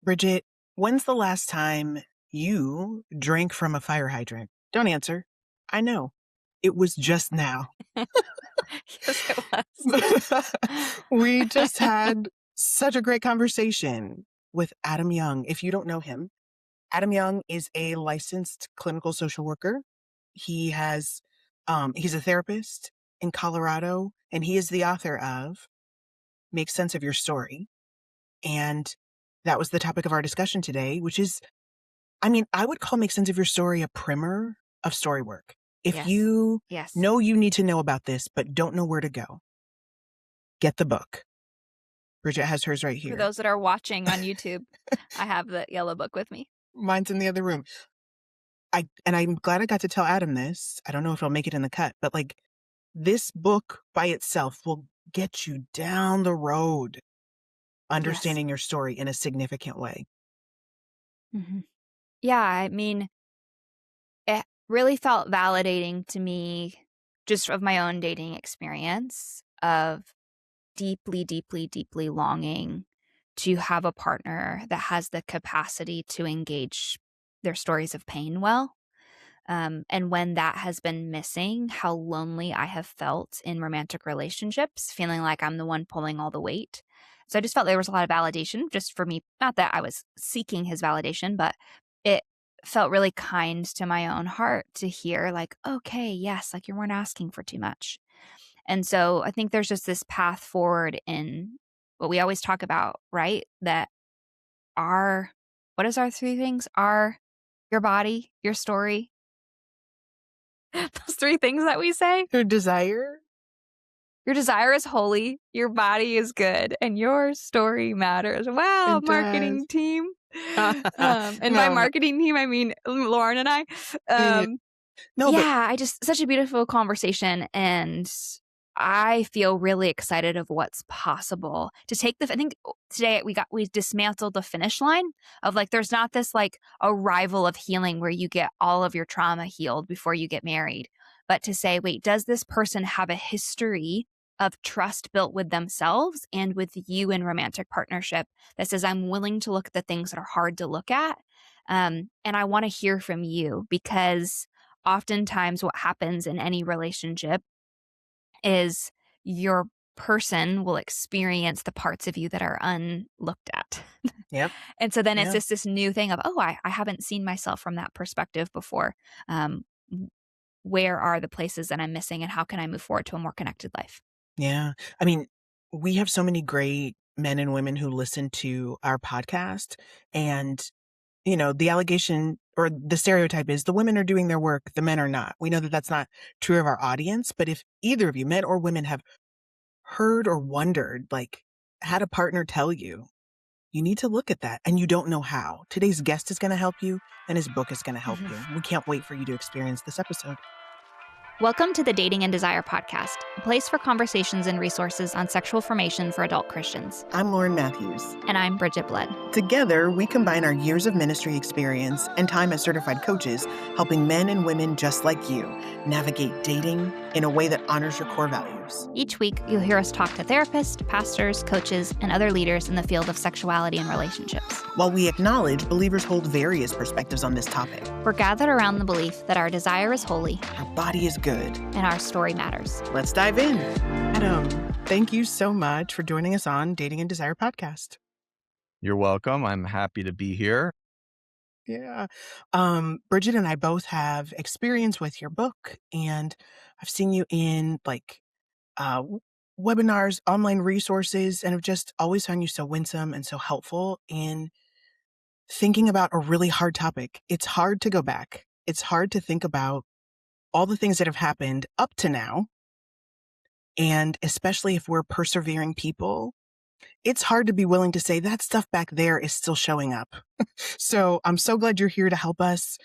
Bridget, when's the last time you drank from a fire hydrant? Don't answer. I know. It was just now. Yes, it was. We just had such a great conversation with Adam Young. If you don't know him, Adam Young is a licensed clinical social worker. He's a therapist in Colorado, and he is the author of Make Sense of Your Story. And that was the topic of our discussion today, which is, I would call Make Sense of Your Story a primer of story work. If Yes. you Yes. know you need to know about this, but don't know where to go, get the book. Bridget has hers right here. For those that are watching on YouTube, I have the yellow book with me. Mine's in the other room. I'm glad I got to tell Adam this. I don't know if I'll make it in the cut, but this book by itself will get you down the road understanding your story in a significant way. Mm-hmm. Yeah, it really felt validating to me just of my own dating experience of deeply, deeply, deeply longing to have a partner that has the capacity to engage their stories of pain well. And when that has been missing, how lonely I have felt in romantic relationships, feeling like I'm the one pulling all the weight. So I just felt there was a lot of validation just for me. Not that I was seeking his validation, but it felt really kind to my own heart to hear okay, yes, you weren't asking for too much. And so I think there's just this path forward in what we always talk about, right? That what is our three things? Your body, your story, those three things that we say. Your desire is holy, your body is good, and your story matters. Wow, It marketing does. team. And by marketing team, I mean Lauren and I. Such a beautiful conversation, and I feel really excited of what's possible to take I think today we dismantled the finish line of there's not this arrival of healing where you get all of your trauma healed before you get married, but to say, wait, does this person have a history of trust built with themselves and with you in romantic partnership that says, I'm willing to look at the things that are hard to look at. And I want to hear from you, because oftentimes what happens in any relationship is your person will experience the parts of you that are unlooked at. Yep. And so then it's just this new thing of, I haven't seen myself from that perspective before. Where are the places that I'm missing, and how can I move forward to a more connected life? Yeah. We have so many great men and women who listen to our podcast, and the allegation or the stereotype is the women are doing their work, the men are not. We know that that's not true of our audience, but if either of you, men or women, have heard or wondered, had a partner tell you, you need to look at that and you don't know how, today's guest is going to help you, and his book is going to help you. We can't wait for you to experience this episode. Welcome to the Dating and Desire podcast, a place for conversations and resources on sexual formation for adult Christians. I'm Lauren Matthews. And I'm Bridget Blood. Together, we combine our years of ministry experience and time as certified coaches, helping men and women just like you navigate dating in a way that honors your core values. Each week, you'll hear us talk to therapists, pastors, coaches, and other leaders in the field of sexuality and relationships. While we acknowledge believers hold various perspectives on this topic, we're gathered around the belief that our desire is holy, our body is good, and our story matters. Let's dive in. Adam, thank you so much for joining us on Dating and Desire podcast. You're welcome. I'm happy to be here. Yeah. Bridget and I both have experience with your book, and I've seen you in webinars, online resources, and have just always found you so winsome and so helpful in thinking about a really hard topic. It's hard to go back. It's hard to think about all the things that have happened up to now. And especially if we're persevering people, it's hard to be willing to say that stuff back there is still showing up. So I'm so glad you're here to help us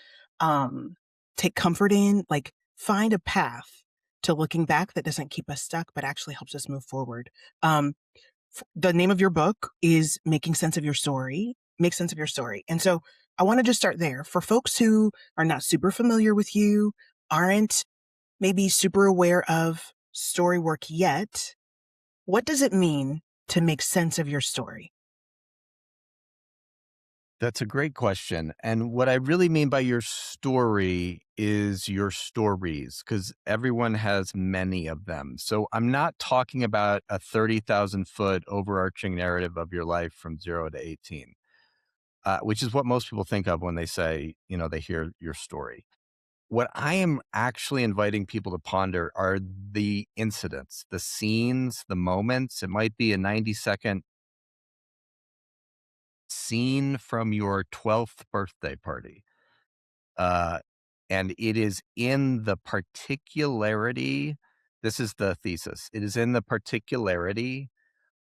take comfort in, find a path to looking back that doesn't keep us stuck, but actually helps us move forward. The name of your book is Making Sense of Your Story. Make Sense of Your Story. And so I want to just start there. For folks who are not super familiar with you, aren't maybe super aware of story work yet, what does it mean to make sense of your story? That's a great question. And what I really mean by your story is your stories, because everyone has many of them. So I'm not talking about a 30,000-foot overarching narrative of your life from 0 to 18, which is what most people think of when they say, they hear your story. What I am actually inviting people to ponder are the incidents, the scenes, the moments. It might be a 90-second scene from your 12th birthday party. Uh, and it is in the particularity, this is the thesis, it is in the particularity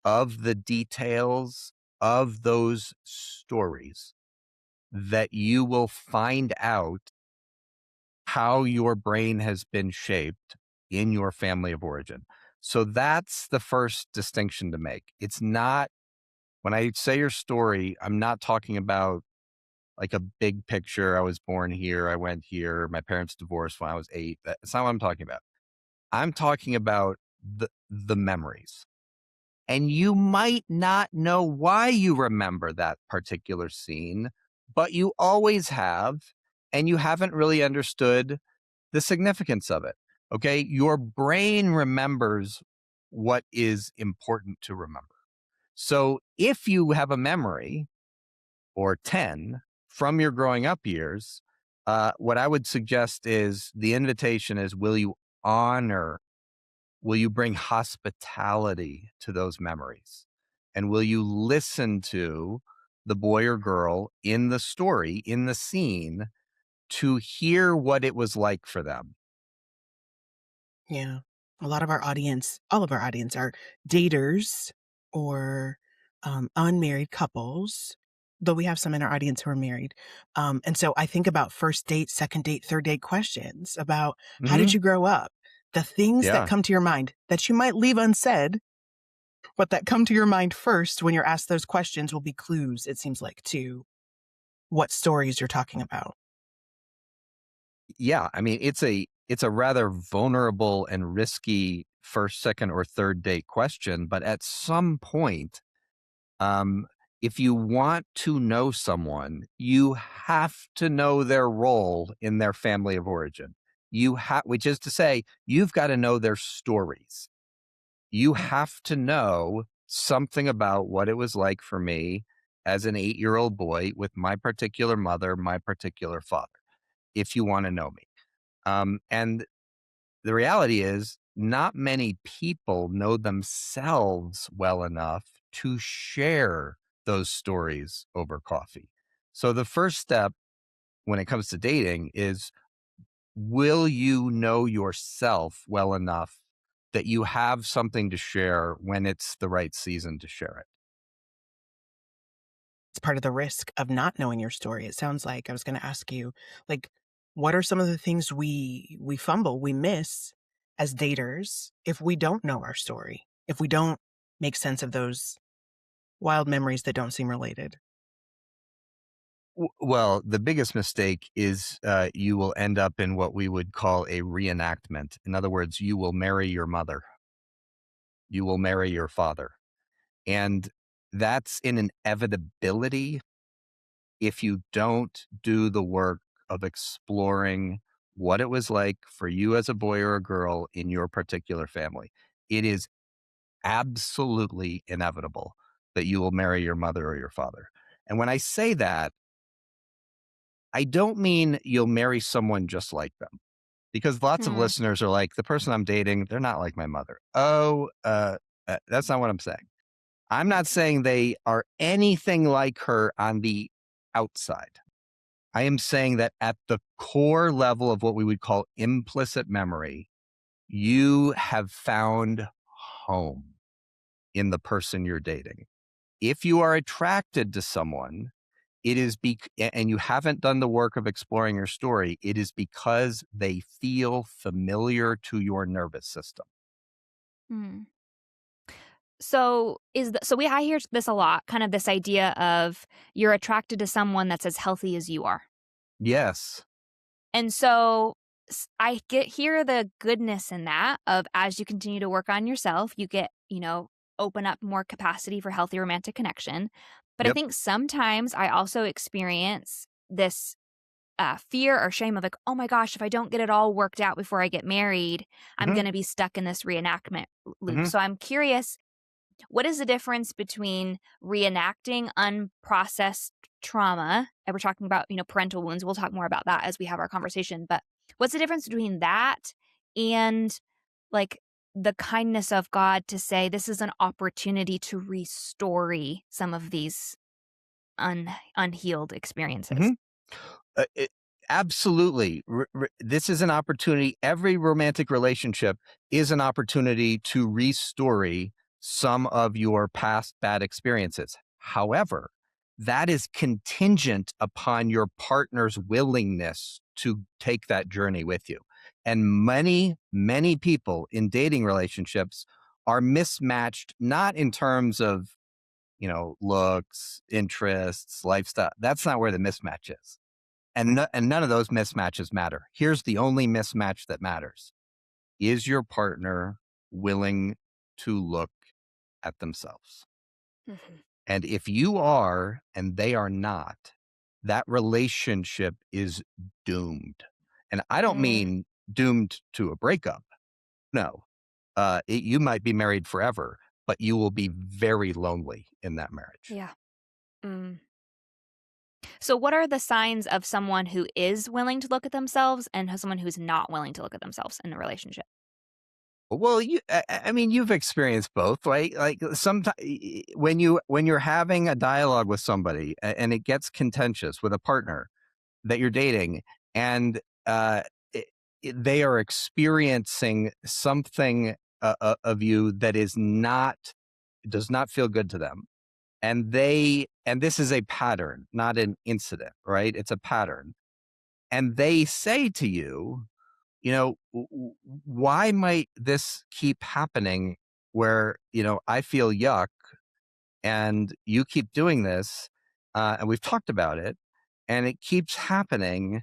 of the details of those stories that you will find out how your brain has been shaped in your family of origin. So that's the first distinction to make. It's not, when I say your story, I'm not talking about like a big picture. I was born here. I went here. My parents divorced when I was 8. That's not what I'm talking about. I'm talking about the memories. And you might not know why you remember that particular scene, but you always have, and you haven't really understood the significance of it. Okay. Your brain remembers what is important to remember. So if you have a memory or 10 from your growing up years, what I would suggest is the invitation is, honor, will you bring hospitality to those memories? And will you listen to the boy or girl in the story, in the scene, to hear what it was like for them? Yeah. A lot of our audience, all of our audience are daters or unmarried couples, though we have some in our audience who are married. And so I think about first date, second date, third date questions about how Hmm. did you grow up? The things that Yeah. come to your mind that you might leave unsaid, but that come to your mind first when you're asked those questions will be clues, it seems like, to what stories you're talking about. Yeah. I mean, it's a rather vulnerable and risky first, second, or third date question, but at some point, Um, if you want to know someone, you have to know their role in their family of origin. Which is to say, you've got to know their stories. You have to know something about what it was like for me as an 8-year-old boy with my particular mother, my particular father, if you want to know me. And the reality is, not many people know themselves well enough to share those stories over coffee. So the first step when it comes to dating is, will you know yourself well enough that you have something to share when it's the right season to share it? It's part of the risk of not knowing your story. It sounds like I was going to ask you, like, what are some of the things we fumble, we miss as daters if we don't know our story, if we don't make sense of those wild memories that don't seem related? Well, the biggest mistake is you will end up in what we would call a reenactment. In other words, you will marry your mother, you will marry your father. And that's an inevitability if you don't do the work of exploring what it was like for you as a boy or a girl in your particular family. It is absolutely inevitable that you will marry your mother or your father. And when I say that, I don't mean you'll marry someone just like them, because lots of Hmm. listeners are like, the person I'm dating, they're not like my mother. Oh, that's not what I'm saying. I'm not saying they are anything like her on the outside. I am saying that at the core level of what we would call implicit memory, you have found home in the person you're dating. If you are attracted to someone, and you haven't done the work of exploring your story, it is because they feel familiar to your nervous system. Hmm. So I hear this a lot, kind of this idea of you're attracted to someone that's as healthy as you are. Yes. And so I get hear the goodness in that of as you continue to work on yourself, you get, open up more capacity for healthy romantic connection. But I Yep. think sometimes I also experience this fear or shame of like, oh my gosh, if I don't get it all worked out before I get married, I'm Mhm. going to be stuck in this reenactment loop. Mhm. So I'm curious, what is the difference between reenacting unprocessed trauma? And we're talking about, parental wounds. We'll talk more about that as we have our conversation. But what's the difference between that and like the kindness of God to say this is an opportunity to restore some of these unhealed experiences? Mhm. It absolutely. This is an opportunity. Every romantic relationship is an opportunity to restore some of your past bad experiences. However, that is contingent upon your partner's willingness to take that journey with you. And many, many people in dating relationships are mismatched, not in terms of, looks, interests, lifestyle. That's not where the mismatch is, and none of those mismatches matter. Here's the only mismatch that matters. Is your partner willing to look at themselves? Mhm. And if you are and they are not, that relationship is doomed. And I don't Mm, mean doomed to a breakup. No. You might be married forever, but you will be very lonely in that marriage. yeah. Mm. So, what are the signs of someone who is willing to look at themselves and someone who's not willing to look at themselves in a relationship? Well, I mean, you've experienced both, right? Like sometimes when you're having a dialogue with somebody and it gets contentious with a partner that you're dating, and uh, it, they are experiencing something of you that is not does not feel good to them, and this is a pattern, not an incident, right? It's a pattern, and they say to you, why might this keep happening where, I feel yuck and you keep doing this, and we've talked about it, and it keeps happening.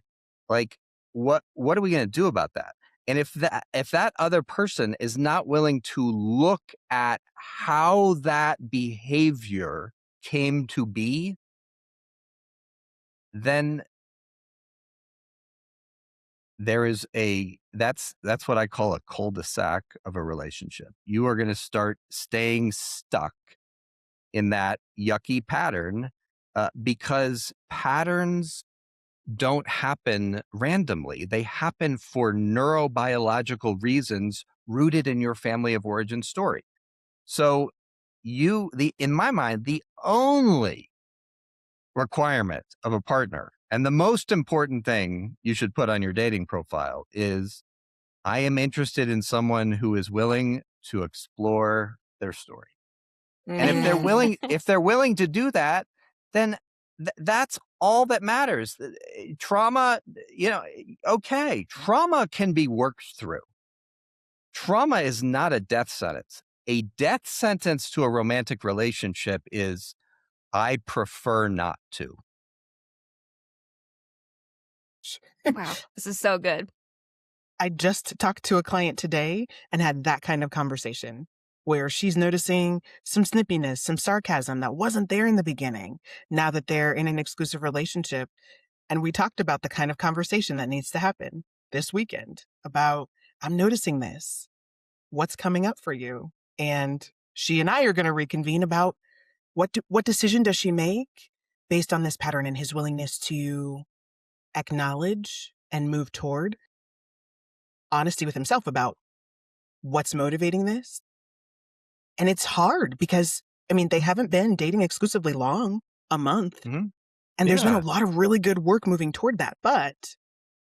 Like, what are we going to do about that? And if that other person is not willing to look at how that behavior came to be, then there is that's what I call a cul-de-sac of a relationship. You are going to start staying stuck in that yucky pattern, because patterns don't happen randomly. They happen for neurobiological reasons rooted in your family of origin story. So in my mind, the only requirement of a partner and the most important thing you should put on your dating profile is, I am interested in someone who is willing to explore their story. And if they're Mm. willing if they're willing to do that, then that's all that matters. Trauma, okay, trauma can be worked through. Trauma is not a death sentence. A death sentence to a romantic relationship is, I prefer not to. Wow, this is so good. I just talked to a client today and had that kind of conversation where she's noticing some snippiness, some sarcasm that wasn't there in the beginning, now that they're in an exclusive relationship. And we talked about the kind of conversation that needs to happen this weekend about, I'm noticing this. What's coming up for you? And she and I are going to reconvene about what decision does she make based on this pattern and his willingness to acknowledge and move toward honesty with himself about what's motivating this. And it's hard because, I mean, they haven't been dating exclusively long, a month, Mhm. and there's been a Yeah. lot of really good work moving toward that. But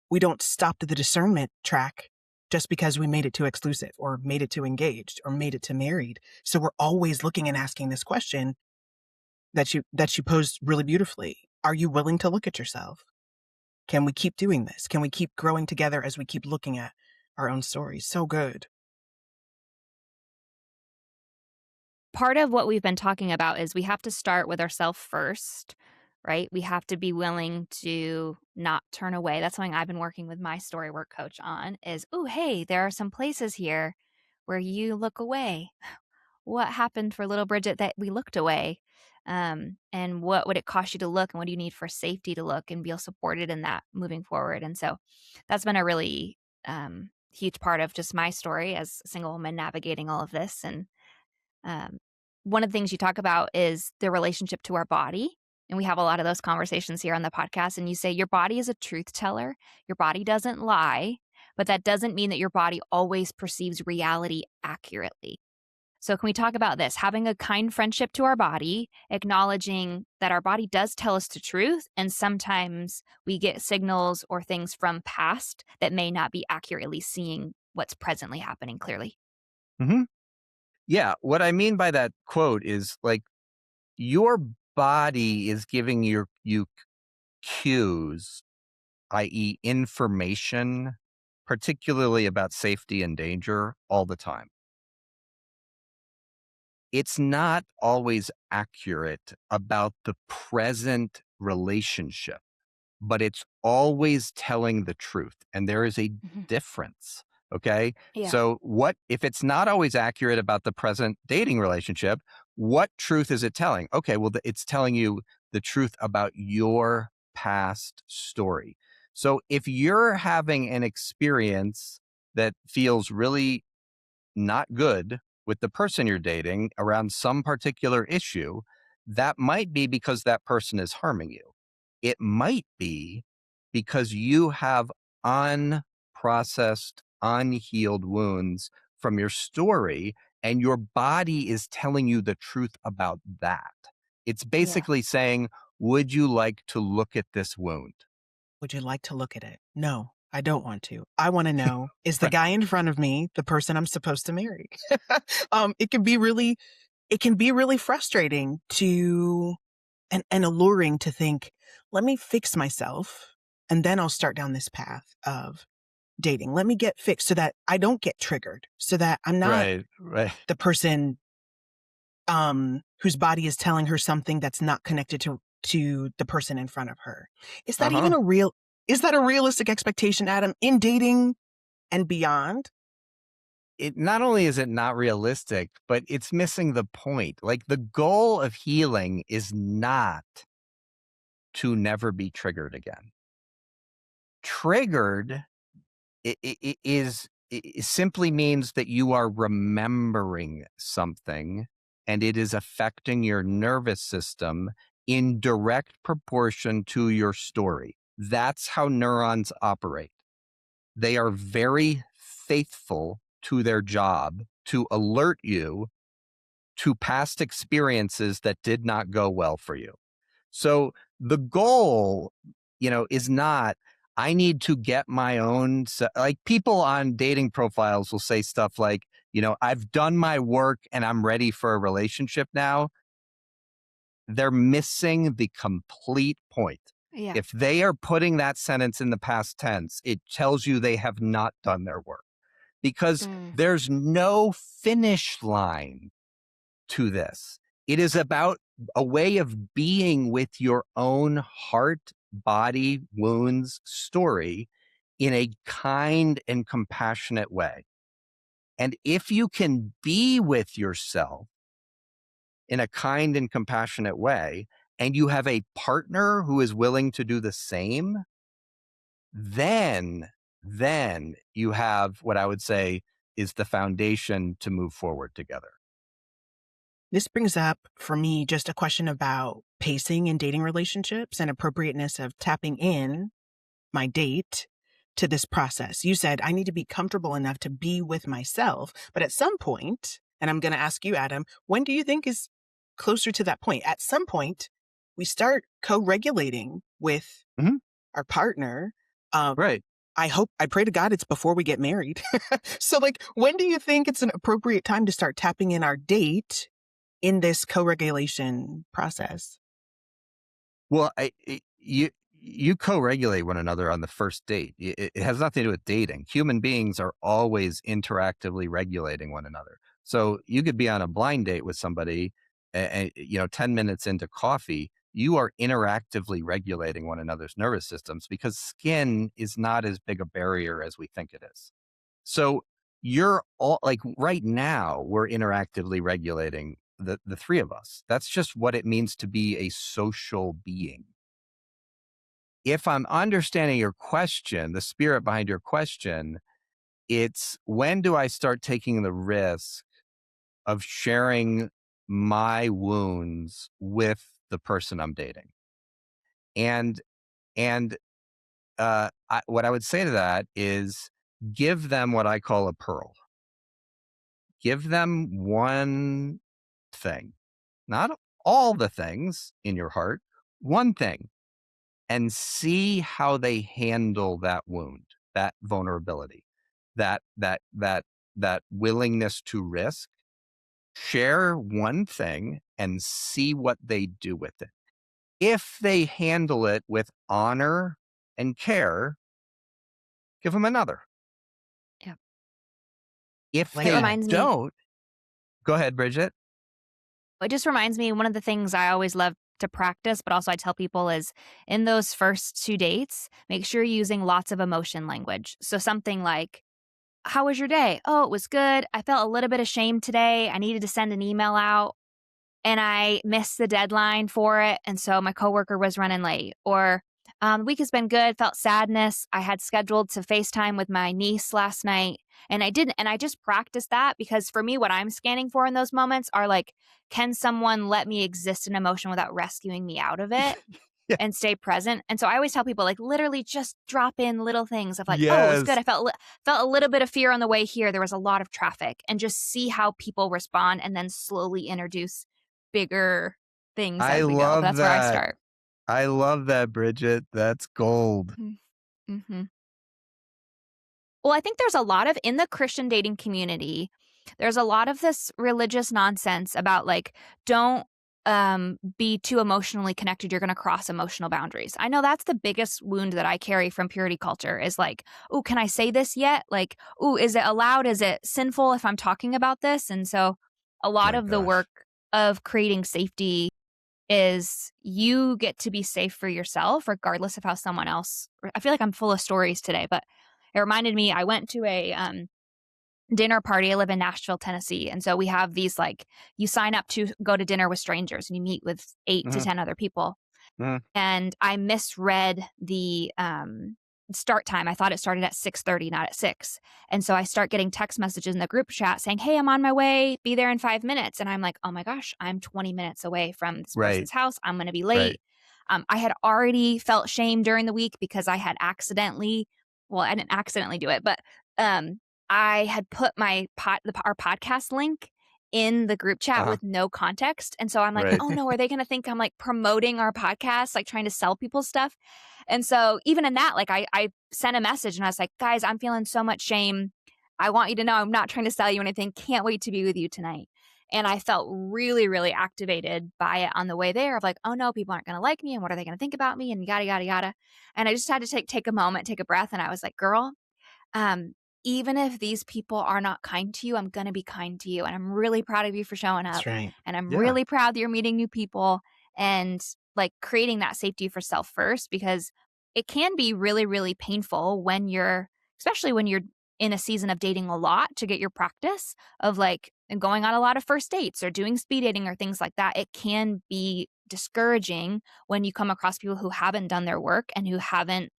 we don't stop to the discernment track just because we made it too exclusive or made it too engaged or made it too married. So we're always looking and asking this question that you posed really beautifully. Are you willing to look at yourself? Can we keep doing this? Can we keep growing together as we keep looking at our own stories? So good. Part of what we've been talking about is we have to start with ourselves first, right? We have to be willing to not turn away. That's something I've been working with my story work coach on is, oh, hey, there are some places here where you look away. What happened for little Bridget that we looked away? And what would it cost you to look, and what do you need for safety to look and feel supported in that moving forward. And so that's been a really huge part of just my story as a single woman navigating all of this. And um, one of the things you talk about is the relationship to our body. And we have a lot of those conversations here on the podcast. And you say your body is a truth teller. Your body doesn't lie, but that doesn't mean that your body always perceives reality accurately. So, can we talk about this? Having a kind friendship to our body, acknowledging that our body does tell us the truth. And sometimes we get signals or things from past that may not be accurately seeing what's presently happening clearly. Hmm. Yeah. What I mean by that quote is like your body is giving you cues, i.e., information, particularly about safety and danger, all the time. It's not always accurate about the present relationship, but it's always telling the truth. And there is a Mhm. difference. Okay. Yeah. So, what if it's not always accurate about the present dating relationship? What truth is it telling? Okay. Well, it's telling you the truth about your past story. So, if you're having an experience that feels really not good with the person you're dating around some particular issue, that might be because that person is harming you. It might be because you have unprocessed, unhealed wounds from your story, and your body is telling you the truth about that. It's Yeah. basically saying, would you like to look at this wound? Would you like to look at it? No, I don't want to. I want to know, is the Right. guy in front of me the person I'm supposed to marry? It can be really frustrating to and alluring to think, let me fix myself and then I'll start down this path of dating. Let me get fixed so that I don't get triggered, so that I'm not Right. Right. the person whose body is telling her something that's not connected to the person in front of her. Is Uh that huh. even is that a realistic expectation, Adam, in dating and beyond? It not only is it not realistic, but it's missing the point. Like the goal of healing is not to never be triggered again. Triggered it simply means that you are remembering something and it is affecting your nervous system in direct proportion to your story. That's how neurons operate. They are very faithful to their job to alert you to past experiences that did not go well for you. So the goal, is not, I need to get my own, like people on dating profiles will say stuff like, I've done my work and I'm ready for a relationship now. They're missing the complete point. Yeah. If they are putting that sentence in the past tense, it tells you they have not done their work because Mm. there's no finish line to this. It is about a way of being with your own heart, body, wounds, story in a kind and compassionate way. And if you can be with yourself in a kind and compassionate way, and you have a partner who is willing to do the same, then, then you have what I would say is the foundation to move forward together. This brings up for me just a question about pacing in dating relationships and appropriateness of tapping in my date to this process. You said I need to be comfortable enough to be with myself, but at some point, and I'm going to ask you, Adam, when do you think is closer to that point? At some point, we start co-regulating with Mhm. our partner. Um, Right. I pray to God it's before we get married. So, like, when do you think it's an appropriate time to start tapping in our date in this co-regulation process? Well, you co-regulate one another on the first date. It has nothing to do with dating. Human beings are always interactively regulating one another. So you could be on a blind date with somebody, and 10 minutes into coffee, you are interactively regulating one another's nervous systems because skin is not as big a barrier as we think it is. So you're all like right now, we're interactively regulating the three of us. That's just what it means to be a social being. If I'm understanding your question, the spirit behind your question, it's when do I start taking the risk of sharing my wounds with the person I'm dating? And and what I would say to that is give them what I call a pearl. Give them one thing, not all the things in your heart, one thing, and see how they handle that wound, that vulnerability, that willingness to risk. Share one thing and see what they do with it. If they handle it with honor and care, give them another. Yeah. If Like It they that. reminds me don't, go ahead, Bridget. it just reminds me, one of the things I always love to practice, but also I tell people is in those first 2 dates, make sure you're using lots of emotion language. So something like, "How was your day?" "Oh, it was good. I felt a little bit ashamed today. I needed to send an email out and I missed the deadline for it, and so my coworker was running late." Or, "The week has been good, felt sadness. I had scheduled to FaceTime with my niece last night, and I didn't." And I just practiced that because for me, what I'm scanning for in those moments are like, can someone let me exist in emotion without rescuing me out of it Yeah. and stay present? And so I always tell people, like, literally just drop in little things of like, "Oh, it was good. Yes. I felt a little bit of fear on the way here. There was a lot of traffic," and just see how people respond and then slowly introduce bigger things I as we go. But love that's where I that. start. I love that, Bridget. That's gold. Mm-hmm. Well, I think there's a lot of in the Christian dating community, there's a lot of this religious nonsense about like, don't be too emotionally connected. You're going to cross emotional boundaries. I know that's the biggest wound that I carry from purity culture is like, oh, can I say this yet? Like, oh, is it allowed? Is it sinful if I'm talking about this? And so a lot My of the gosh. work of creating safety is you get to be safe for yourself, regardless of how someone else. I feel like I'm full of stories today, but it reminded me. I went to a dinner party. I live in Nashville, Tennessee, and so we have these like you sign up to go to dinner with strangers, and you meet with 8 to 10 other people. Mhm. And I misread the start time. I thought it started at 6:30, not at 6. And so I start getting text messages in the group chat saying, "Hey, I'm on my way. Be there in 5 minutes." And I'm like, "Oh my gosh, I'm 20 minutes away from this Right. person's house. I'm going to be Right. late." I had already felt shame during the week because I had accidentally, well, I didn't accidentally do it, but um, I had put our podcast link in the group chat Uh-huh. with no context. And so I'm like, Right. "Oh no, are they going to think I'm like promoting our podcast, like trying to sell people stuff?" And so even in that, like I sent a message and I was like, "Guys, I'm feeling so much shame. I want you to know I'm not trying to sell you anything. Can't wait to be with you tonight." And I felt really, really activated by it on the way there of like, "Oh no, people aren't going to like me. And what are they going to think about me?" And yada, yada, yada. And I just had to take a moment, take a breath. And I was like, "Girl, um, even if these people are not kind to you, I'm going to be kind to you. And I'm really proud of you for showing That's up. right. And I'm Yeah. really proud that you're meeting new people and like creating that safety for self first, because it can be really, really painful when especially when you're in a season of dating a lot to get your practice of like and going on a lot of first dates or doing speed dating or things like that. It can be discouraging when you come across people who haven't done their work and who haven't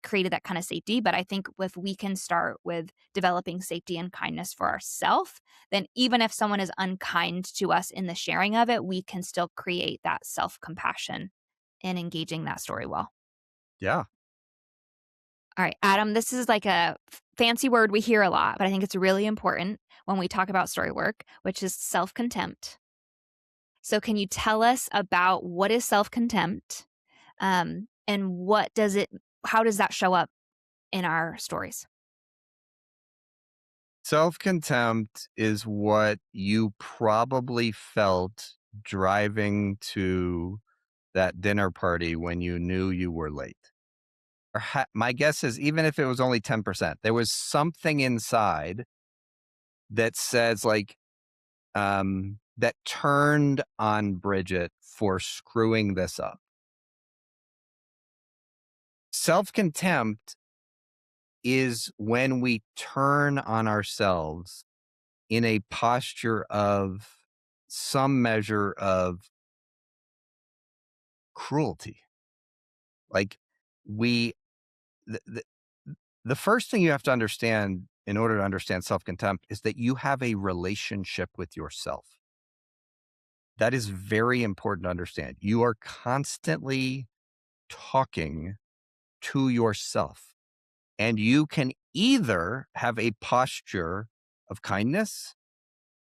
created that kind of safety. But I think if we can start with developing safety and kindness for ourselves, then even if someone is unkind to us in the sharing of it, we can still create that self-compassion in engaging that story well. Yeah. All right, Adam, this is like a fancy word we hear a lot, but I think it's really important when we talk about story work, which is self-contempt. So can you tell us about what is self-contempt, and how does that show up in our stories? Self-contempt is what you probably felt driving to that dinner party when you knew you were late. My guess is even if it was only 10%, there was something inside that says like, that turned on Bridget for screwing this up. Self-contempt is when we turn on ourselves in a posture of some measure of cruelty. Like we the, the the first thing you have to understand in order to understand self-contempt is that you have a relationship with yourself. That is very important to understand. You are constantly talking to yourself, and you can either have a posture of kindness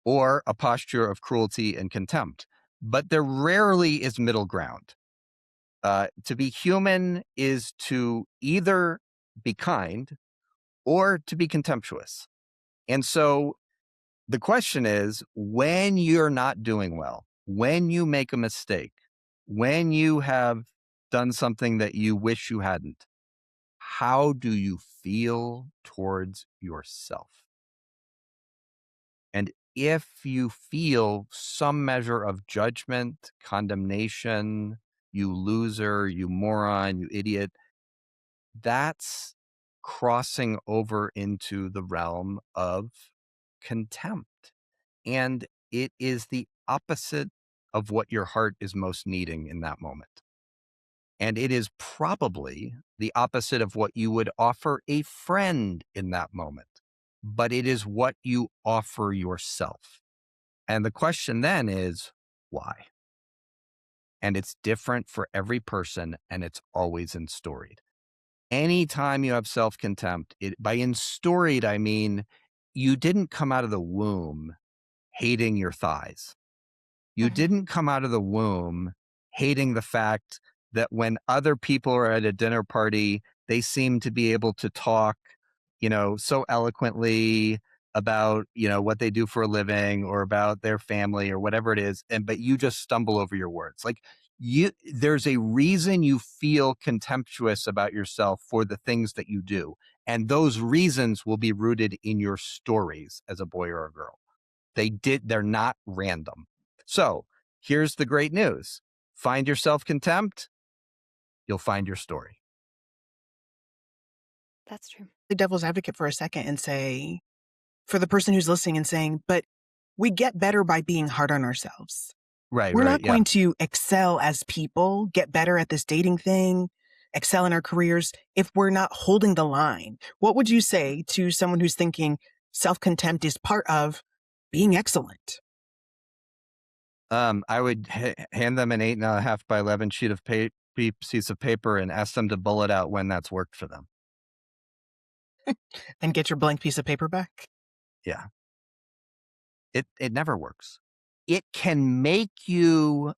or a posture of cruelty and contempt, but there rarely is middle ground. To be human is to either be kind or to be contemptuous. And so the question is, when you're not doing well, when you make a mistake, when you have done something that you wish you hadn't, how do you feel towards yourself? And if you feel some measure of judgment, condemnation, you loser, you moron, you idiot, that's crossing over into the realm of contempt. And it is the opposite of what your heart is most needing in that moment. And it is probably the opposite of what you would offer a friend in that moment, but it is what you offer yourself. And the question then is, why? And it's different for every person, and it's always in storied. Anytime you have self-contempt, by in storied, I mean you didn't come out of the womb hating your thighs. You Mhm. didn't come out of the womb hating the fact that when other people are at a dinner party, they seem to be able to talk, so eloquently about, what they do for a living or about their family or whatever it is. But you just stumble over your words. Like there's a reason you feel contemptuous about yourself for the things that you do. And those reasons will be rooted in your stories as a boy or a girl. They're not random. So here's the great news. Find your self-contempt, you'll find your story. That's true. The devil's advocate for a second and say, for the person who's listening and saying, but we get better by being hard on ourselves. Right, We're right. not Yeah. going to excel as people, get better at this dating thing, excel in our careers if we're not holding the line. What would you say to someone who's thinking self-contempt is part of being excellent? I would hand them an 8.5 by 11 sheet of piece of paper and ask them to bullet out when that's worked for them. And get your blank piece of paper back? Yeah. It never works. It can make you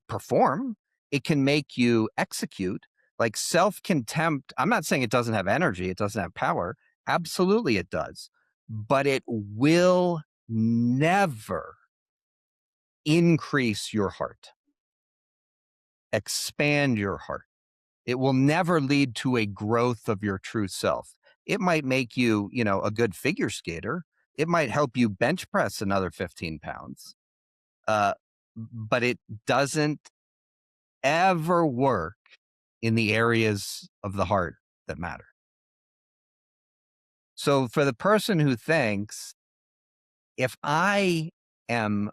perform. It can make you execute. Like self-contempt, I'm not saying it doesn't have energy, it doesn't have power. Absolutely it does. But it will never increase your heart, expand your heart. It will never lead to a growth of your true self. It might make you, a good figure skater. It might help you bench press another 15 pounds. Uh, but it doesn't ever work in the areas of the heart that matter. So for the person who thinks, if I am,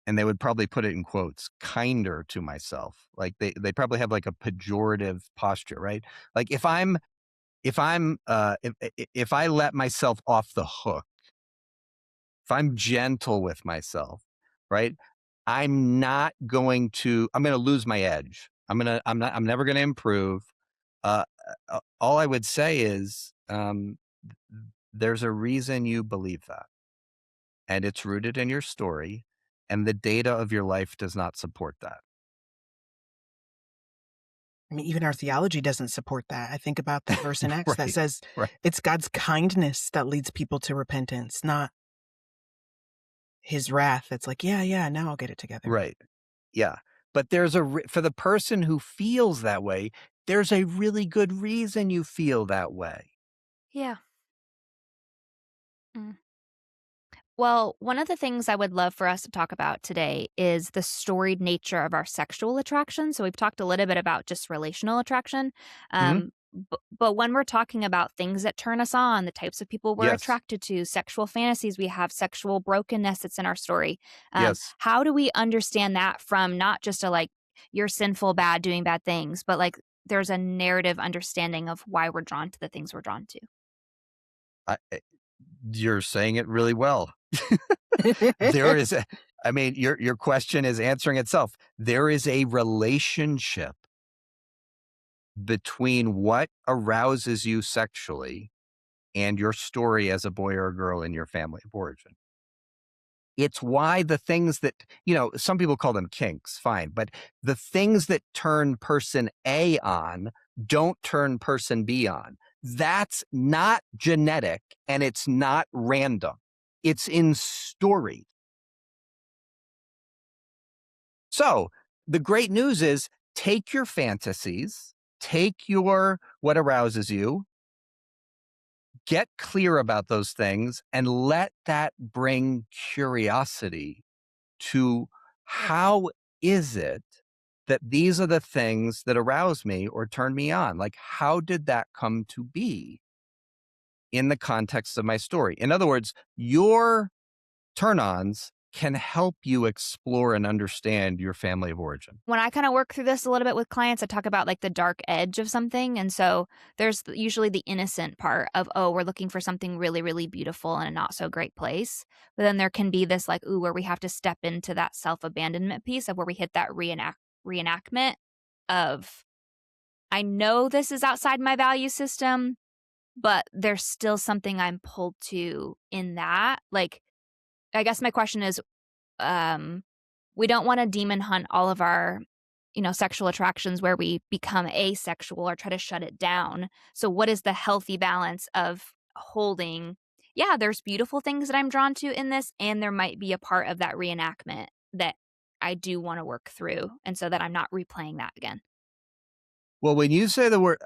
and they would probably put it in quotes, kinder to myself, like they probably have like a pejorative posture, right? Like if I let myself off the hook, if I'm gentle with myself, right? I'm going to lose my edge. I'm never going to improve. Uh, all I would say is, there's a reason you believe that, and it's rooted in your story, and the data of your life does not support that. I mean, even our theology doesn't support that. I think about that verse in Acts that Right, says right, it's God's kindness that leads people to repentance, not his wrath. It's like, yeah, now I'll get it together. right. Yeah. But for the person who feels that way, there's a really good reason you feel that way. Yeah. Mm. Well, one of the things I would love for us to talk about today is the storied nature of our sexual attraction. So we've talked a little bit about just relational attraction. Hmm? But when we're talking about things that turn us on, the types of people we're Yes. attracted to, sexual fantasies we have, sexual brokenness that's in our story, Yes. how do we understand that from not just a like, you're sinful, bad, doing bad things, but like there's a narrative understanding of why we're drawn to the things we're drawn to? You're saying it really well. There is a I mean, your question is answering itself. There is a relationship between what arouses you sexually and your story as a boy or a girl in your family of origin. It's why the things that, some people call them kinks, fine, but the things that turn person A on don't turn person B on. That's not genetic and it's not random. It's in story. So the great news is take your fantasies, take your what arouses you, get clear about those things, and let that bring curiosity to how is it that these are the things that arouse me or turn me on? Like, how did that come to be in the context of my story? In other words, your turn ons can help you explore and understand your family of origin. When I kinda work through this a little bit with clients, I talk about, like, the dark edge of something, and so there's usually the innocent part of, "Oh, we're looking for something really, really beautiful in a not so great place." But then there can be this, like, ooh, where we have to step into that self-abandonment piece of where we hit that reenactment of, "I know this is outside my value system, but there's still something I'm pulled to in that." Like, I guess my question is, um, we don't wanna demon hunt all of our, sexual attractions where we become asexual or try to shut it down. So what is the healthy balance of holding, yeah, there's beautiful things that I'm drawn to in this, and there might be a part of that reenactment that I do wanna work through, and so that I'm not replaying that again. Well, when you say the word,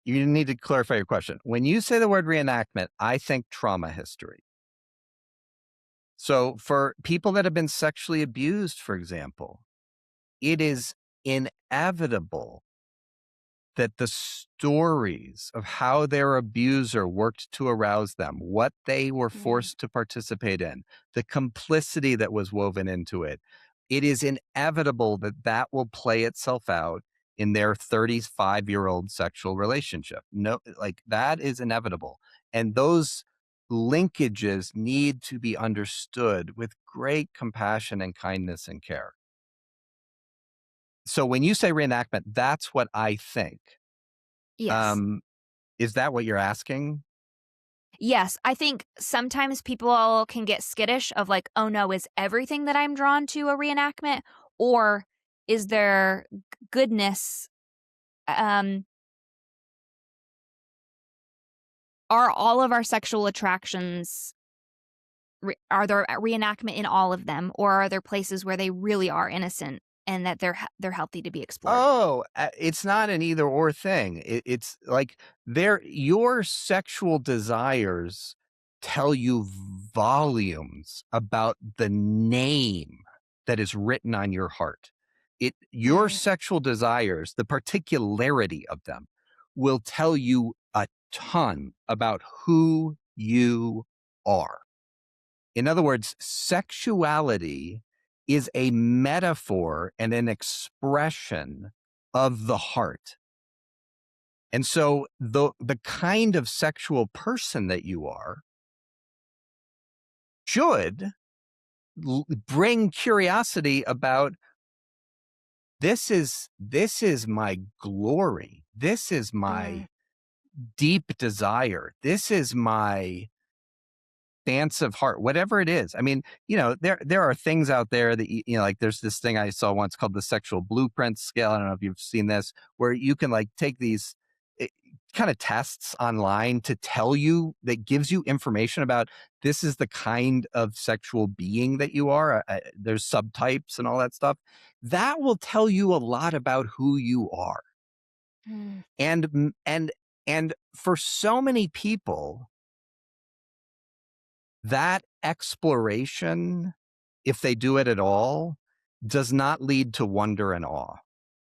you need to clarify your question. When you say the word reenactment, I think trauma history. So for people that have been sexually abused, for example, it is inevitable that the stories of how their abuser worked to arouse them, what they were Mm, forced to participate in, the complicity that was woven into it, it is inevitable that that will play itself out in their 35-year-old sexual relationship. No, like that is inevitable. And those linkages need to be understood with great compassion and kindness and care. So when you say reenactment, that's what I think. yes. Um, is that what you're asking? Yes, I think sometimes people can get skittish of like, "Oh, no, is everything that I'm drawn to a reenactment? Or is there goodness?" Um, are all of our sexual attractions are there a reenactment in all of them, or are there places where they really are innocent and that they're healthy to be explored? Oh, it's not an either or thing. It's like your sexual desires tell you volumes about the name that is written on your heart. Your Mm, sexual desires, the particularity of them, will tell you a ton about who you are. In other words, sexuality is a metaphor and an expression of the heart. And so the kind of sexual person that you are should bring curiosity about this is my glory. This is mm, my deep desire. This is my dance of heart, whatever it is. I mean, there are things out there that like there's this thing I saw once called the sexual blueprint scale. I don't know if you've seen this, where you can like take these kind of tests online to tell you that gives you information about this is the kind of sexual being that you are. There's subtypes and all that stuff. That will tell you a lot about who you are. mm, And for so many people, that exploration, if they do it at all, does not lead to wonder and awe.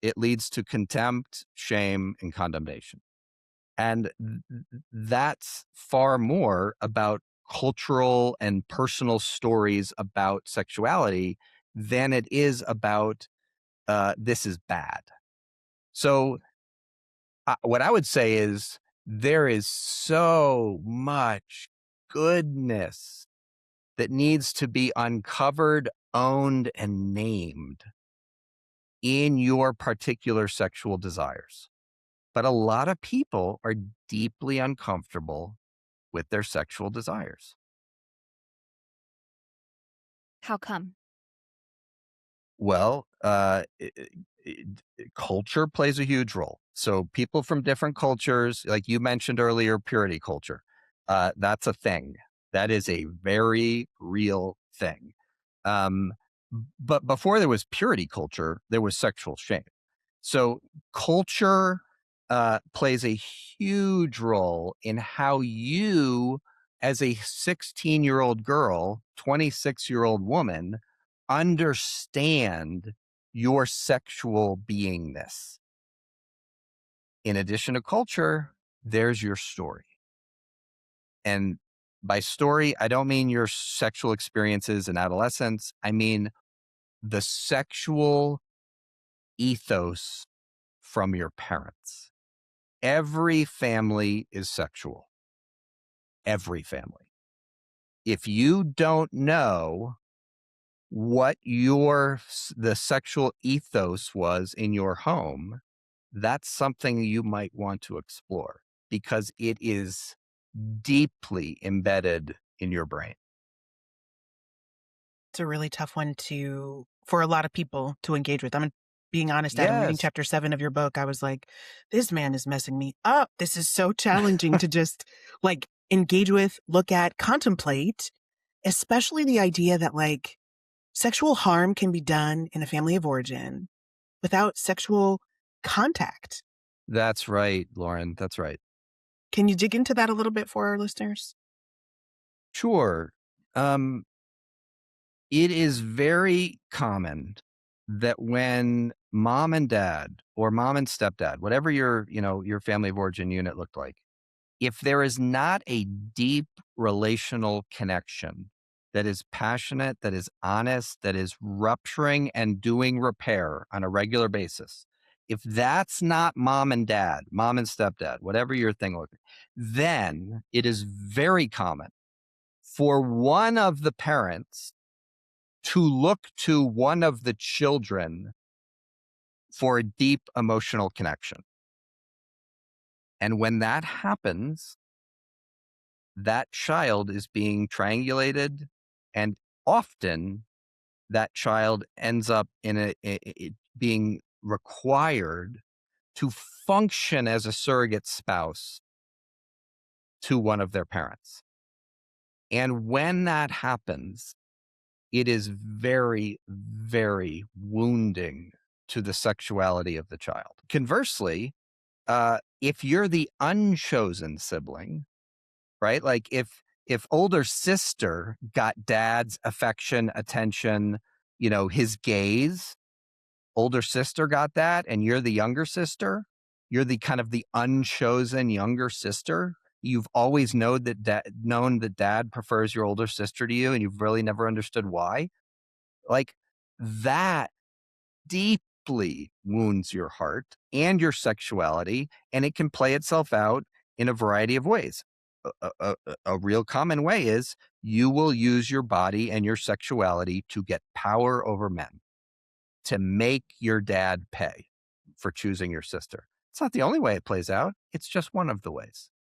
it leads to contempt, shame, and condemnation. And that's far more about cultural and personal stories about sexuality than it is about this is bad. So, what I would say is there is so much goodness that needs to be uncovered, owned, and named in your particular sexual desires. But a lot of people are deeply uncomfortable with their sexual desires. How come? Well, culture plays a huge role. So people from different cultures, like you mentioned earlier, purity culture, that's a thing. That is a very real thing. Um, but before there was purity culture, there was sexual shame. So culture plays a huge role in how you, as a 16-year-old girl, 26-year-old woman, understand your sexual beingness. In addition to culture, there's your story. And by story, I don't mean your sexual experiences in adolescence. I mean the sexual ethos from your parents. Every family is sexual. Every family. If you don't know what the sexual ethos was in your home, that's something you might want to explore because it is deeply embedded in your brain. It's a really tough one for a lot of people to engage with. I'm being honest, Adam, reading Yes, chapter 7 of your book, I was like, this man is messing me up. This is so challenging to just like engage with, look at, contemplate, especially the idea that like sexual harm can be done in a family of origin without sexual contact. that's right, Lauren. That's right. Can you dig into that a little bit for our listeners? Sure. Um, it is very common that when mom and dad or mom and stepdad, whatever your family of origin unit looked like, if there is not a deep relational connection that is passionate, that is honest, that is rupturing and doing repair on a regular basis, if that's not mom and dad, mom and stepdad, whatever your thing looks like, then it is very common for one of the parents to look to one of the children for a deep emotional connection. And when that happens, that child is being triangulated, and often that child ends up being required to function as a surrogate spouse to one of their parents. And when that happens, it is very, very wounding to the sexuality of the child. Conversely, if you're the unchosen sibling, right? Like if older sister got dad's affection, attention, his gaze, older sister got that, and you're the younger sister, you're the kind of the unchosen younger sister. You've always known that dad prefers your older sister to you, and you've really never understood why. Like that deeply wounds your heart and your sexuality, and it can play itself out in a variety of ways. A real common way is you will use your body and your sexuality to get power over men, to make your dad pay for choosing your sister. It's not the only way it plays out. It's just one of the ways.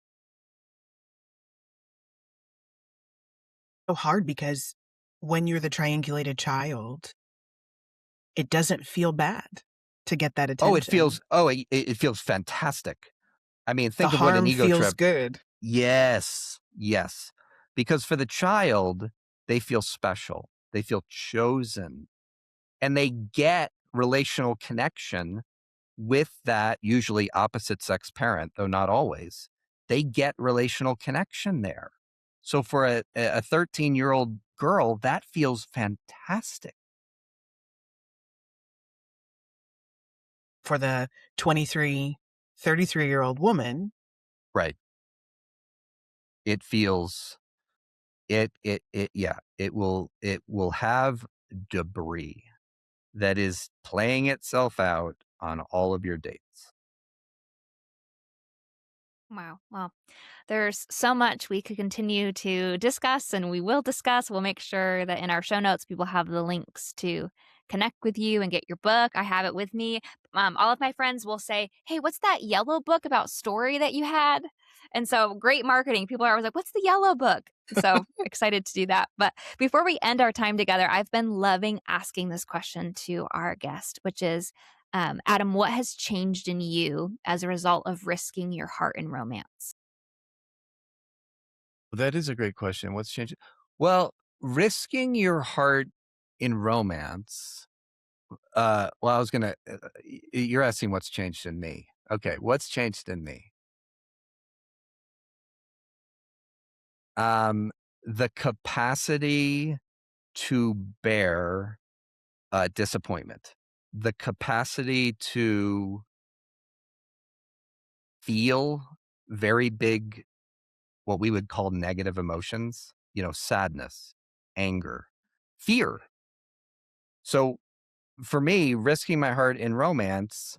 So hard because when you're the triangulated child, it doesn't feel bad to get that attention. It feels fantastic. I mean, The think of what an harm ego feels trip. good. Yes, yes. Because for the child, they feel special, they feel chosen, and they get relational connection with that usually opposite sex parent, though not always. They get relational connection there. So for a 13-year-old girl, that feels fantastic. for the 23, 33-year-old woman. Right. It feels it will have debris that is playing itself out on all of your dates. Wow. Well, there's so much we could continue to discuss, and we will discuss. We'll make sure that in our show notes, people have the links to connect with you and get your book. I have it with me. All of my friends will say, "Hey, what's that yellow book about story that you had?" And so, great marketing. People are always like, "What's the yellow book?" So excited to do that. But before we end our time together, I've been loving asking this question to our guest, which is, Adam, what has changed in you as a result of risking your heart in romance? That is a great question. What's changing? Well, risking your heart in romance. Well, I was gonna. You're asking what's changed in me. Okay, what's changed in me? Um, the capacity to bear disappointment, the capacity to feel very big, what we would call negative emotions. Sadness, anger, fear. So for me, risking my heart in romance,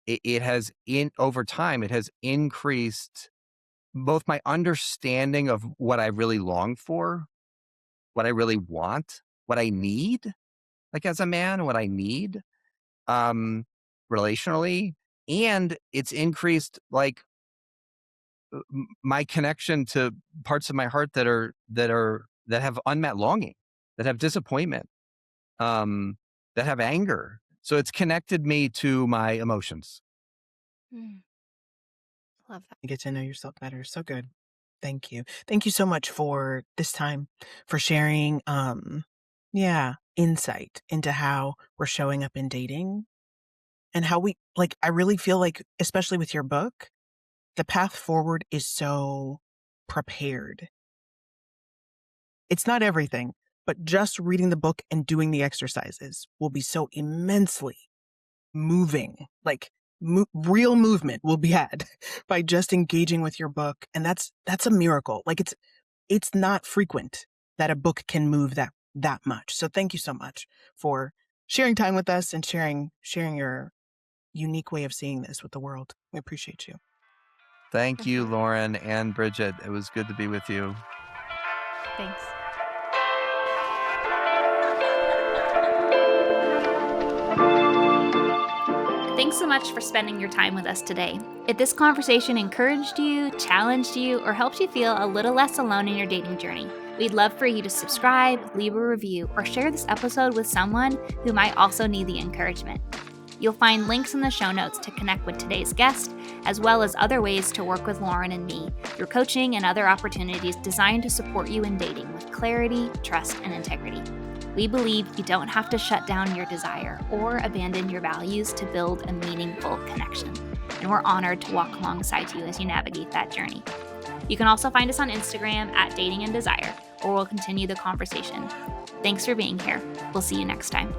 it has over time, it has increased both my understanding of what I really long for, what I really want, what I need, like as a man, what I need, um, relationally, and it's increased like my connection to parts of my heart that have unmet longing, that have disappointment, um, that have anger. So it's connected me to my emotions. Mm, love that. You get to know yourself better. So good. Thank you. Thank you so much for this time, for sharing, insight into how we're showing up in dating and how I really feel like, especially with your book, the path forward is so prepared. It's not everything, but just reading the book and doing the exercises will be so immensely moving. Like real movement will be had by just engaging with your book. And that's a miracle. Like it's not frequent that a book can move that much. So thank you so much for sharing time with us and sharing your unique way of seeing this with the world. We appreciate you. Thank For you, sure. Lauren and Bridget. It was good to be with you. Thanks. Thanks so much for spending your time with us today. If this conversation encouraged you, challenged you, or helped you feel a little less alone in your dating journey, we'd love for you to subscribe, leave a review, or share this episode with someone who might also need the encouragement. You'll find links in the show notes to connect with today's guest, as well as other ways to work with Lauren and me through coaching and other opportunities designed to support you in dating with clarity, trust, and integrity. We believe you don't have to shut down your desire or abandon your values to build a meaningful connection. And we're honored to walk alongside you as you navigate that journey. You can also find us on Instagram at Dating and Desire, where we'll continue the conversation. Thanks for being here. We'll see you next time.